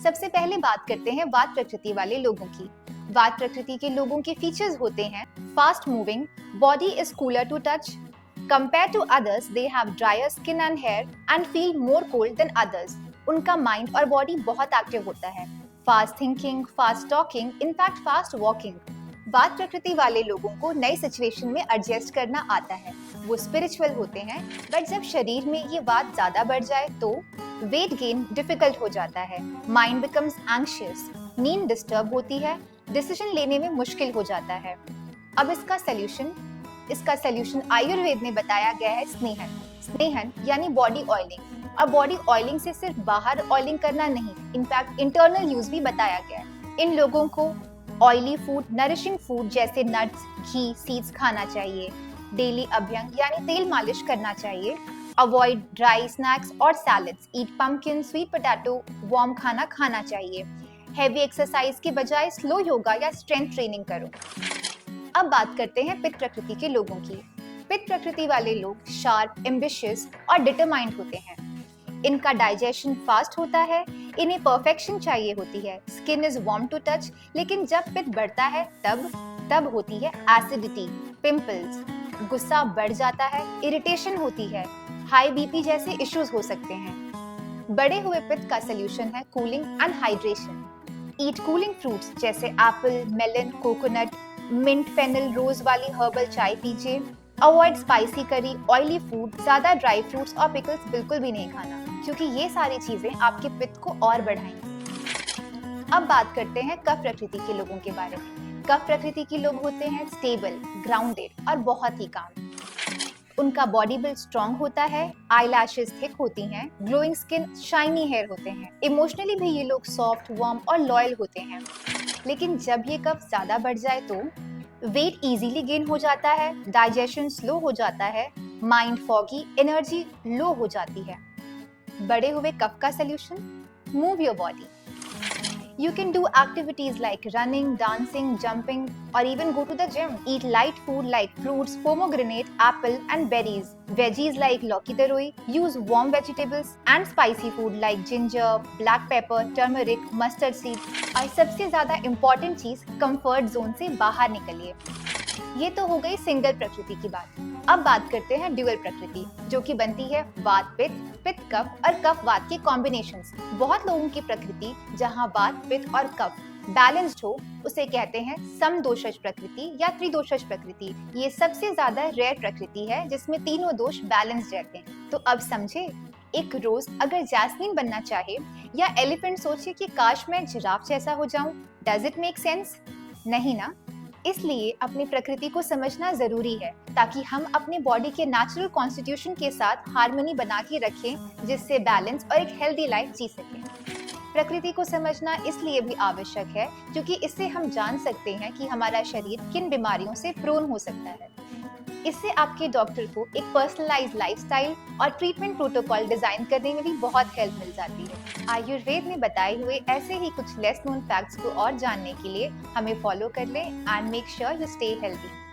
सबसे पहले बात करते हैं वात प्रकृति वाले लोगों की। वात प्रकृति के लोगों के फीचर्स होते हैं fast moving, body is cooler to touch, compare to others they have dryer skin and hair and feel more cold than others. उनका माइंड और बॉडी बहुत एक्टिव होता है। Fast thinking, fast talking, in fact fast walking. वात प्रकृति वाले लोगों को नई सिचुएशन में एडजस्ट करना आता है। वो स्पिरिचुअल होते हैं, बट जब शरीर में ये वात ज्यादा बढ़ जाए तो वेट गेन डिफिकल्ट हो जाता है। माइंड बिकम्स एंग्शियस, नींद डिस्टर्ब होती है, डिसीजन लेने में मुश्किल हो जाता है। अब इसका सल्यूशन आयुर्वेद में बताया गया है स्नेहन। स्नेहन यानी बॉडी ऑयलिंग। अब बॉडी ऑयलिंग से सिर्फ बाहर ऑयलिंग करना नहीं, इनफैक्ट इंटरनल यूज भी बताया गया है। इन लोगों को ऑयली फूड, नरिशिंग फूड जैसे नट्स, घी, सीड्स खाना चाहिए। डेली अभ्यंग यानी तेल मालिश करना चाहिए। अवॉइड ड्राई स्नैक्स और सैलड्स। ईट पम्पकिन, स्वीट पोटैटो, वार्म खाना खाना चाहिए। हैवी एक्सरसाइज के बजाय स्लो योगा या स्ट्रेंथ ट्रेनिंग करो। अब बात करते हैं पित्त प्रकृति के लोगों की। पित्त प्रकृति वाले लोग शार्प, एम्बिशियस और डिटरमाइंड होते हैं। इनका डाइजेशन फास्ट होता है, इन्हें परफेक्शन चाहिए होती है। Skin is warm to touch, लेकिन जब पित्त बढ़ता है तब होती है एसिडिटी, पिंपल्स, गुस्सा बढ़ जाता है, इरिटेशन होती है, हाई बीपी जैसे इश्यूज हो सकते हैं। बढ़े हुए पित्त का सलूशन है cooling and hydration. Eat cooling fruits जैसे apple, melon, coconut, mint, fennel, rose वाली हर्बल चाय पीजिए। Avoid spicy curry, oily food, ज्यादा ड्राई फ्रूट्स और पिकल्स बिल्कुल भी नहीं खाना, क्योंकि ये सारी चीजें आपके पित्त को और बढ़ाएंगी। अब बात करते हैं कफ प्रकृति के लोगों के बारे में। कफ प्रकृति के लोग होते हैं स्टेबल, ग्राउंडेड और बहुत ही काम। उनका बॉडी बिल्ड स्ट्रॉन्ग होता है, आई लैशेस थिक होती हैं, ग्लोइंग स्किन, शाइनी हेयर होते हैं। इमोशनली भी ये लोग सॉफ्ट, वार्म और लॉयल होते हैं। लेकिन जब ये कफ ज्यादा बढ़ जाए तो वेट इजीली गेन हो जाता है, डाइजेशन स्लो हो जाता है, माइंड फॉगी, एनर्जी लो हो जाती है। बढ़े हुए कफ का solution, move your body. You can do activities like running, dancing, jumping, or even go to the gym. Eat light food like fruits, pomegranate, apple, and berries. Veggies like lauki taroi. Use warm vegetables and spicy food like ginger, black pepper, turmeric, mustard seeds. और सबसे ज़्यादा important चीज़, comfort zone से बाहर निकलिए। ये तो हो गई सिंगल प्रकृति की बात। अब बात करते हैं ड्यूअल प्रकृति, जो कि बनती है वात पित्त, पित्त कफ और कफ वात के कॉम्बिनेशंस। बहुत लोगों की प्रकृति जहाँ वात, पित्त और कफ बैलेंस्ड हो उसे कहते हैं समदोषज प्रकृति या त्रिदोषज प्रकृति। ये सबसे ज्यादा रेयर प्रकृति है जिसमें तीनों दोष बैलेंस्ड रहते हैं। तो अब समझे, एक रोज अगर जैस्मीन बनना चाहे या एलिफेंट सोचे कि काश मैं जिराफ जैसा हो जाऊं, डज इट मेक सेंस? नहीं ना। इसलिए अपनी प्रकृति को समझना जरूरी है ताकि हम अपने बॉडी के नेचुरल कॉन्स्टिट्यूशन के साथ हार्मनी बना के रखें, जिससे बैलेंस और एक हेल्दी लाइफ जी सकें। प्रकृति को समझना इसलिए भी आवश्यक है क्योंकि इससे हम जान सकते हैं कि हमारा शरीर किन बीमारियों से प्रोन हो सकता है। इससे आपके डॉक्टर को एक पर्सनलाइज्ड लाइफस्टाइल और ट्रीटमेंट प्रोटोकॉल डिजाइन करने में भी बहुत हेल्प मिल जाती है। आयुर्वेद में बताए हुए ऐसे ही कुछ लेस नोन फैक्ट्स को और जानने के लिए हमें फॉलो कर लें and make sure you stay healthy.